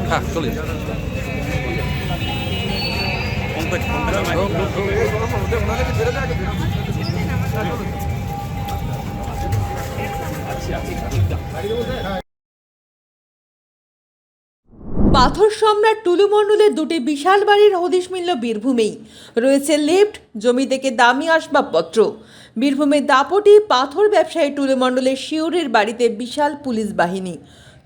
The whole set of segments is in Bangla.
হ্যাঁ চলে পাথর সম্রাট টুলু মণ্ডলের দুটি বিশাল বাড়ির হদিশ মিলল বীরভূমেই। রয়েছে লিফট, জমি থেকে দামি আসবাবপত্র। বীরভূমের দাপটি পাথর ব্যবসায়ী টুলু মণ্ডলের শিউরের বাড়িতে বিশাল পুলিশ বাহিনী।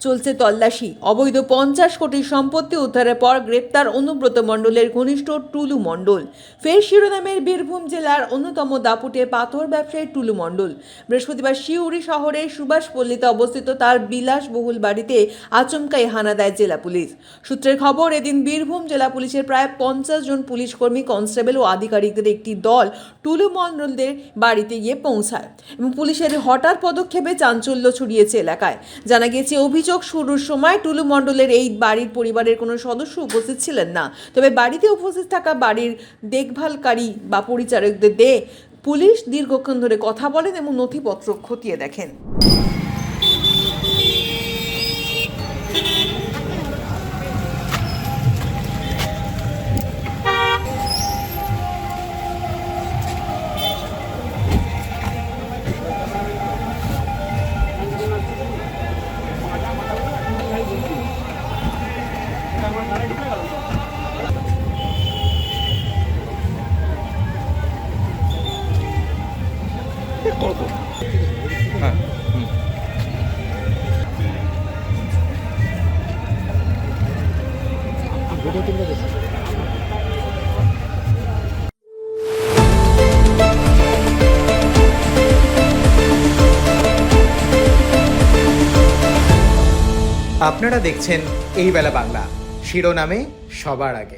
চলছে তল্লাশি। অবৈধ 50 কোটি সম্পত্তি উদ্ধারের পর গ্রেপ্তার অনুব্রত মণ্ডলের ঘনিষ্ঠ টুলু মণ্ডল। ফের শিরোনামের বীরভূম জেলার অন্যতম দাপুটে পাথর ব্যবসায়ী টুলু মণ্ডল বৃহস্পতিবার শিউরি শহরের সুভাষপল্লীতে অবস্থিত তার বিলাসবহুল বাড়িতে আচমকাই হানা দেয় জেলা পুলিশ। সূত্রের খবর, এদিন বীরভূম জেলা পুলিশের প্রায় 50 জন পুলিশ কর্মী, কনস্টেবল ও আধিকারিকদের একটি দল টুলু মণ্ডলদের বাড়িতে গিয়ে পৌঁছায় এবং পুলিশের হঠাৎ পদক্ষেপে চাঞ্চল্য ছড়িয়েছে এলাকায়। জানা গেছে, অভিযোগ শুরুর সময় টুলু মণ্ডলের এই বাড়ির পরিবারের কোনো সদস্য উপস্থিত ছিলেন না। তবে বাড়িতে উপস্থিত থাকা বাড়ির দেখভালকারী বা পরিচারকদের দিয়ে পুলিশ দীর্ঘক্ষণ ধরে কথা বলেন এবং নথিপত্র খতিয়ে দেখেন। হ্যাঁ আপনারা দেখছেন এই বেলা বাংলা, শিরোনামে সবার আগে।